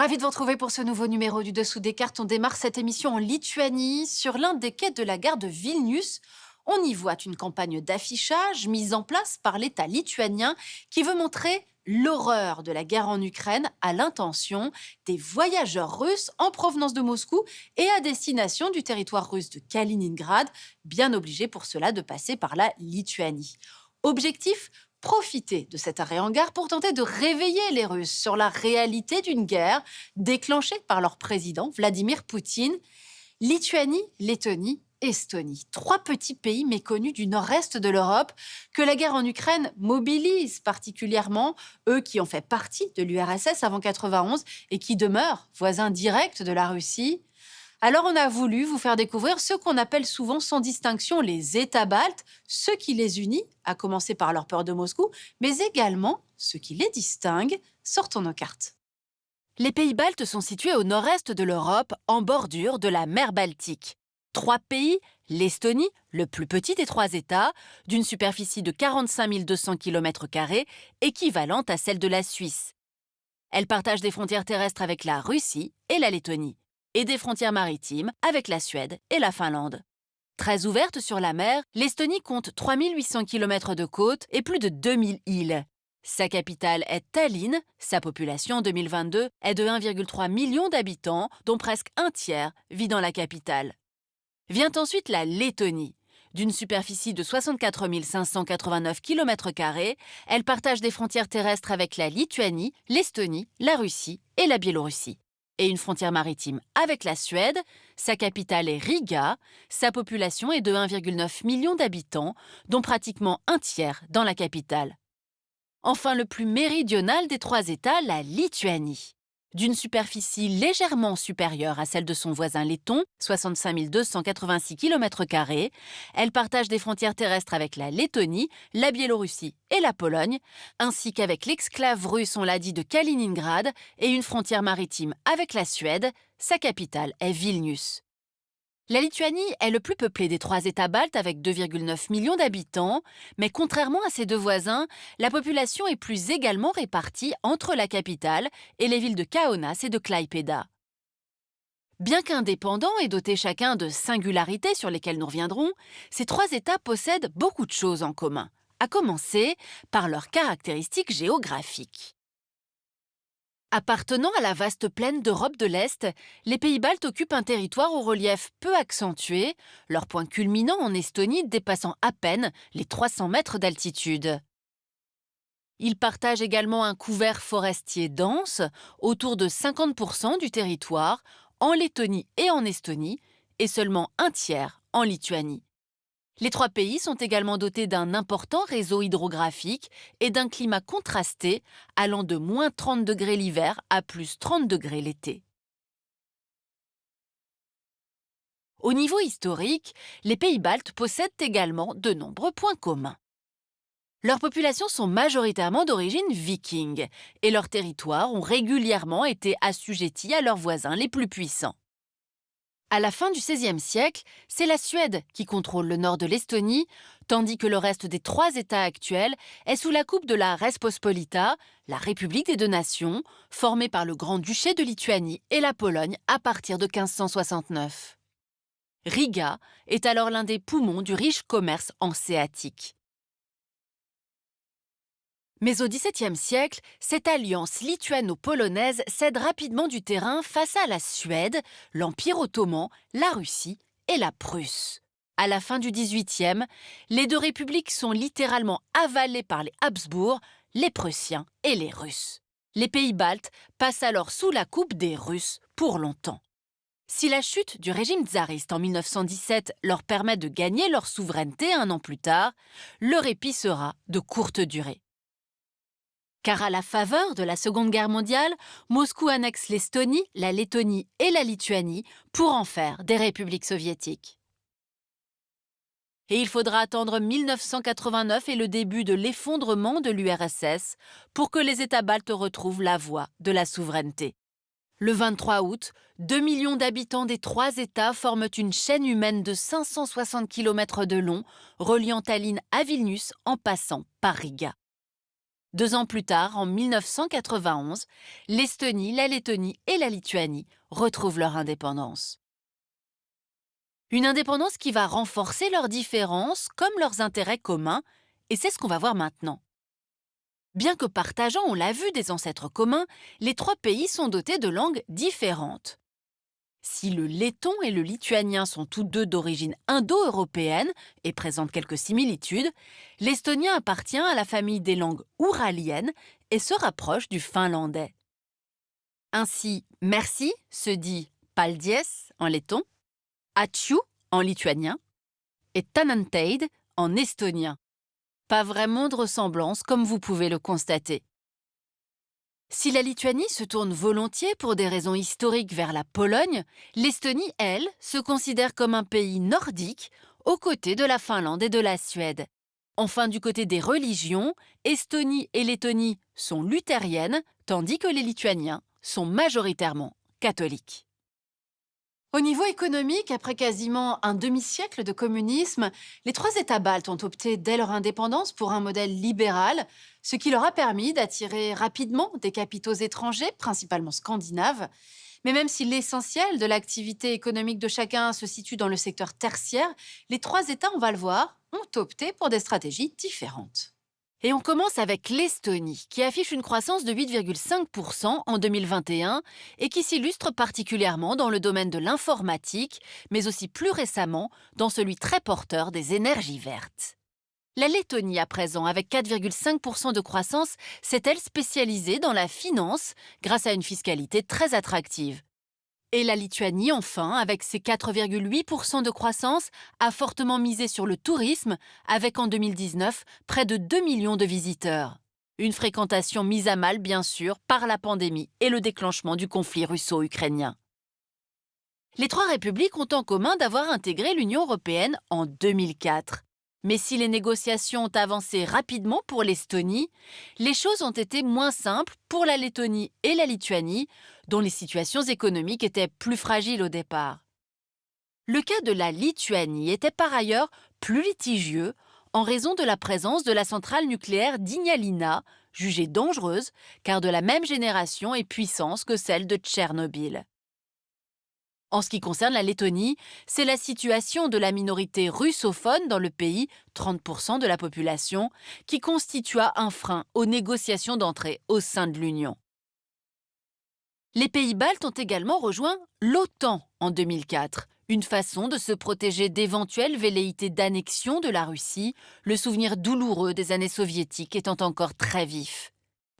Ravi de vous retrouver pour ce nouveau numéro du Dessous des cartes. On démarre cette émission en Lituanie, sur l'un des quais de la gare de Vilnius. On y voit une campagne d'affichage mise en place par l'État lituanien qui veut montrer l'horreur de la guerre en Ukraine à l'intention des voyageurs russes en provenance de Moscou et à destination du territoire russe de Kaliningrad, bien obligés pour cela de passer par la Lituanie. Objectif: profiter de cet arrêt en gare pour tenter de réveiller les Russes sur la réalité d'une guerre déclenchée par leur président Vladimir Poutine. Lituanie, Lettonie, Estonie, trois petits pays méconnus du nord-est de l'Europe que la guerre en Ukraine mobilise particulièrement, eux qui ont fait partie de l'URSS avant 91 et qui demeurent voisins directs de la Russie. Alors on a voulu vous faire découvrir ce qu'on appelle souvent sans distinction les États baltes, ce qui les unit, à commencer par leur peur de Moscou, mais également ce qui les distingue. Sortons nos cartes. Les pays baltes sont situés au nord-est de l'Europe, en bordure de la mer Baltique. Trois pays, l'Estonie, le plus petit des trois États, d'une superficie de 45 200 km², équivalente à celle de la Suisse. Elle partage des frontières terrestres avec la Russie et la Lettonie, et des frontières maritimes avec la Suède et la Finlande. Très ouverte sur la mer, l'Estonie compte 3800 km de côte et plus de 2000 îles. Sa capitale est Tallinn, sa population en 2022 est de 1,3 million d'habitants, dont presque un tiers vit dans la capitale. Vient ensuite la Lettonie. D'une superficie de 64 589 km², elle partage des frontières terrestres avec la Lituanie, l'Estonie, la Russie et la Biélorussie. Et une frontière maritime avec la Suède. Sa capitale est Riga, sa population est de 1,9 million d'habitants, dont pratiquement un tiers dans la capitale. Enfin, le plus méridional des trois États, la Lituanie. D'une superficie légèrement supérieure à celle de son voisin letton, 65 286 km², elle partage des frontières terrestres avec la Lettonie, la Biélorussie et la Pologne, ainsi qu'avec l'exclave russe, on l'a dit, de Kaliningrad, et une frontière maritime avec la Suède. Sa capitale est Vilnius. La Lituanie est le plus peuplé des trois États baltes avec 2,9 millions d'habitants, mais contrairement à ses deux voisins, la population est plus également répartie entre la capitale et les villes de Kaunas et de Klaipėda. Bien qu'indépendants et dotés chacun de singularités sur lesquelles nous reviendrons, ces trois États possèdent beaucoup de choses en commun, à commencer par leurs caractéristiques géographiques. Appartenant à la vaste plaine d'Europe de l'Est, les pays baltes occupent un territoire au relief peu accentué, leur point culminant en Estonie dépassant à peine les 300 mètres d'altitude. Ils partagent également un couvert forestier dense, autour de 50% du territoire, en Lettonie et en Estonie, et seulement un tiers en Lituanie. Les trois pays sont également dotés d'un important réseau hydrographique et d'un climat contrasté allant de moins 30 degrés l'hiver à plus 30 degrés l'été. Au niveau historique, les pays baltes possèdent également de nombreux points communs. Leurs populations sont majoritairement d'origine viking et leurs territoires ont régulièrement été assujettis à leurs voisins les plus puissants. À la fin du XVIe siècle, c'est la Suède qui contrôle le nord de l'Estonie, tandis que le reste des trois États actuels est sous la coupe de la Respospolita, la République des deux nations, formée par le Grand-Duché de Lituanie et la Pologne à partir de 1569. Riga est alors l'un des poumons du riche commerce hanséatique. Mais au XVIIe siècle, cette alliance lituano-polonaise cède rapidement du terrain face à la Suède, l'Empire ottoman, la Russie et la Prusse. À la fin du XVIIIe, les deux républiques sont littéralement avalées par les Habsbourg, les Prussiens et les Russes. Les pays baltes passent alors sous la coupe des Russes pour longtemps. Si la chute du régime tsariste en 1917 leur permet de gagner leur souveraineté un an plus tard, le répit sera de courte durée. Car à la faveur de la Seconde Guerre mondiale, Moscou annexe l'Estonie, la Lettonie et la Lituanie pour en faire des républiques soviétiques. Et il faudra attendre 1989 et le début de l'effondrement de l'URSS pour que les États baltes retrouvent la voie de la souveraineté. Le 23 août, 2 millions d'habitants des trois États forment une chaîne humaine de 560 km de long, reliant Tallinn à Vilnius en passant par Riga. 2 ans plus tard, en 1991, l'Estonie, la Lettonie et la Lituanie retrouvent leur indépendance. Une indépendance qui va renforcer leurs différences comme leurs intérêts communs, et c'est ce qu'on va voir maintenant. Bien que partageant, on l'a vu, des ancêtres communs, les trois pays sont dotés de langues différentes. Si le letton et le lituanien sont tous deux d'origine indo-européenne et présentent quelques similitudes, l'estonien appartient à la famille des langues ouraliennes et se rapproche du finlandais. Ainsi, merci se dit paldies en letton, ačiū en lituanien et tänanteid en estonien. Pas vraiment de ressemblance comme vous pouvez le constater. Si la Lituanie se tourne volontiers pour des raisons historiques vers la Pologne, l'Estonie, elle, se considère comme un pays nordique aux côtés de la Finlande et de la Suède. Enfin, du côté des religions, Estonie et Lettonie sont luthériennes, tandis que les Lituaniens sont majoritairement catholiques. Au niveau économique, après quasiment un demi-siècle de communisme, les trois États baltes ont opté dès leur indépendance pour un modèle libéral, ce qui leur a permis d'attirer rapidement des capitaux étrangers, principalement scandinaves. Mais même si l'essentiel de l'activité économique de chacun se situe dans le secteur tertiaire, les trois États, on va le voir, ont opté pour des stratégies différentes. Et on commence avec l'Estonie, qui affiche une croissance de 8,5% en 2021 et qui s'illustre particulièrement dans le domaine de l'informatique, mais aussi plus récemment dans celui très porteur des énergies vertes. La Lettonie, à présent, avec 4,5% de croissance, s'est-elle spécialisée dans la finance grâce à une fiscalité très attractive. Et la Lituanie, enfin, avec ses 4,8% de croissance, a fortement misé sur le tourisme, avec en 2019 près de 2 millions de visiteurs. Une fréquentation mise à mal, bien sûr, par la pandémie et le déclenchement du conflit russo-ukrainien. Les trois républiques ont en commun d'avoir intégré l'Union européenne en 2004. Mais si les négociations ont avancé rapidement pour l'Estonie, les choses ont été moins simples pour la Lettonie et la Lituanie, dont les situations économiques étaient plus fragiles au départ. Le cas de la Lituanie était par ailleurs plus litigieux en raison de la présence de la centrale nucléaire d'Ignalina, jugée dangereuse car de la même génération et puissance que celle de Tchernobyl. En ce qui concerne la Lettonie, c'est la situation de la minorité russophone dans le pays, 30% de la population, qui constitua un frein aux négociations d'entrée au sein de l'Union. Les pays baltes ont également rejoint l'OTAN en 2004, une façon de se protéger d'éventuelles velléités d'annexion de la Russie, le souvenir douloureux des années soviétiques étant encore très vif.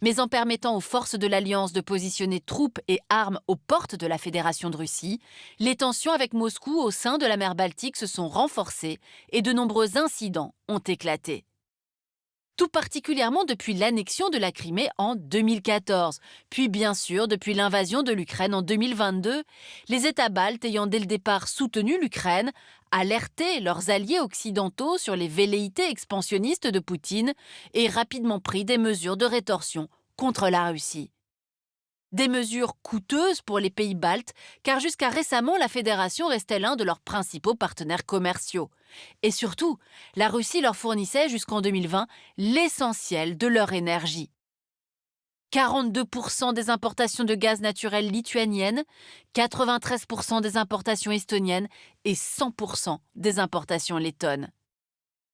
Mais en permettant aux forces de l'Alliance de positionner troupes et armes aux portes de la Fédération de Russie, les tensions avec Moscou au sein de la mer Baltique se sont renforcées et de nombreux incidents ont éclaté. Tout particulièrement depuis l'annexion de la Crimée en 2014, puis bien sûr depuis l'invasion de l'Ukraine en 2022, les États baltes ayant dès le départ soutenu l'Ukraine, alerté leurs alliés occidentaux sur les velléités expansionnistes de Poutine et rapidement pris des mesures de rétorsion contre la Russie. Des mesures coûteuses pour les pays baltes, car jusqu'à récemment, la Fédération restait l'un de leurs principaux partenaires commerciaux. Et surtout, la Russie leur fournissait jusqu'en 2020 l'essentiel de leur énergie. 42% des importations de gaz naturel lituaniennes, 93% des importations estoniennes et 100% des importations lettonnes.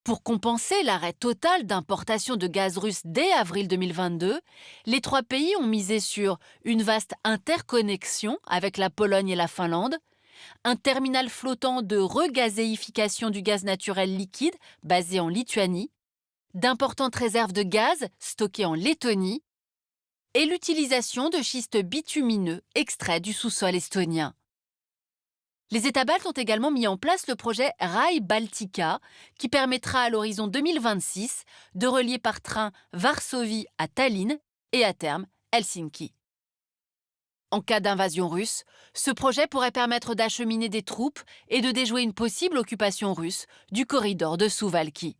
Pour compenser l'arrêt total d'importation de gaz russe dès avril 2022, les trois pays ont misé sur une vaste interconnexion avec la Pologne et la Finlande, un terminal flottant de regazéification du gaz naturel liquide basé en Lituanie, d'importantes réserves de gaz stockées en Lettonie et l'utilisation de schistes bitumineux extraits du sous-sol estonien. Les États baltes ont également mis en place le projet Rail Baltica, qui permettra à l'horizon 2026 de relier par train Varsovie à Tallinn et à terme Helsinki. En cas d'invasion russe, ce projet pourrait permettre d'acheminer des troupes et de déjouer une possible occupation russe du corridor de Suwałki.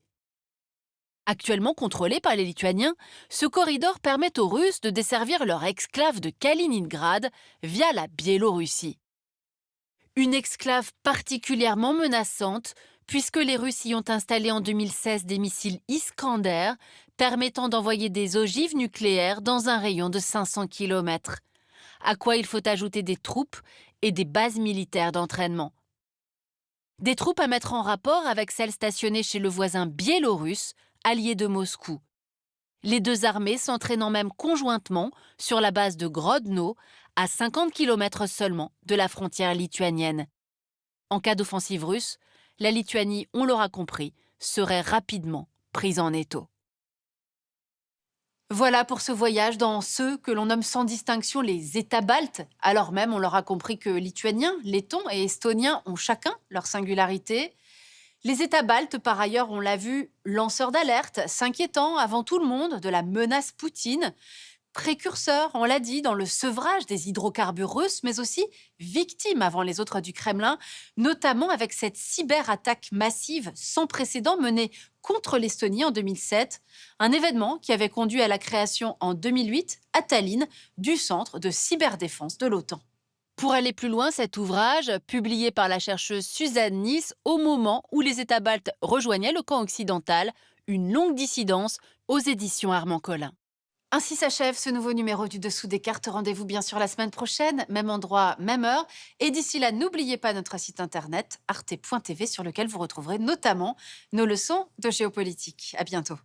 Actuellement contrôlé par les Lituaniens, ce corridor permet aux Russes de desservir leur exclave de Kaliningrad via la Biélorussie. Une exclave particulièrement menaçante, puisque les Russes y ont installé en 2016 des missiles Iskander, permettant d'envoyer des ogives nucléaires dans un rayon de 500 km. À quoi il faut ajouter des troupes et des bases militaires d'entraînement. Des troupes à mettre en rapport avec celles stationnées chez le voisin biélorusse, allié de Moscou. Les deux armées s'entraînant même conjointement sur la base de Grodno, à 50 km seulement de la frontière lituanienne. En cas d'offensive russe, la Lituanie, on l'aura compris, serait rapidement prise en étau. Voilà pour ce voyage dans ceux que l'on nomme sans distinction les États baltes, alors même on l'aura compris que Lituaniens, Lettons et Estoniens ont chacun leur singularité. Les États baltes, par ailleurs, on l'a vu, lanceurs d'alerte, s'inquiétant avant tout le monde de la menace Poutine, précurseurs, on l'a dit, dans le sevrage des hydrocarbures russes, mais aussi victimes avant les autres du Kremlin, notamment avec cette cyberattaque massive sans précédent menée contre l'Estonie en 2007, un événement qui avait conduit à la création en 2008 à Tallinn du centre de cyberdéfense de l'OTAN. Pour aller plus loin, cet ouvrage, publié par la chercheuse Suzanne Nice au moment où les États baltes rejoignaient le camp occidental, une longue dissidence aux éditions Armand Collin. Ainsi s'achève ce nouveau numéro du Dessous des cartes. Rendez-vous bien sûr la semaine prochaine, même endroit, même heure. Et d'ici là, n'oubliez pas notre site internet arte.tv sur lequel vous retrouverez notamment nos leçons de géopolitique. À bientôt.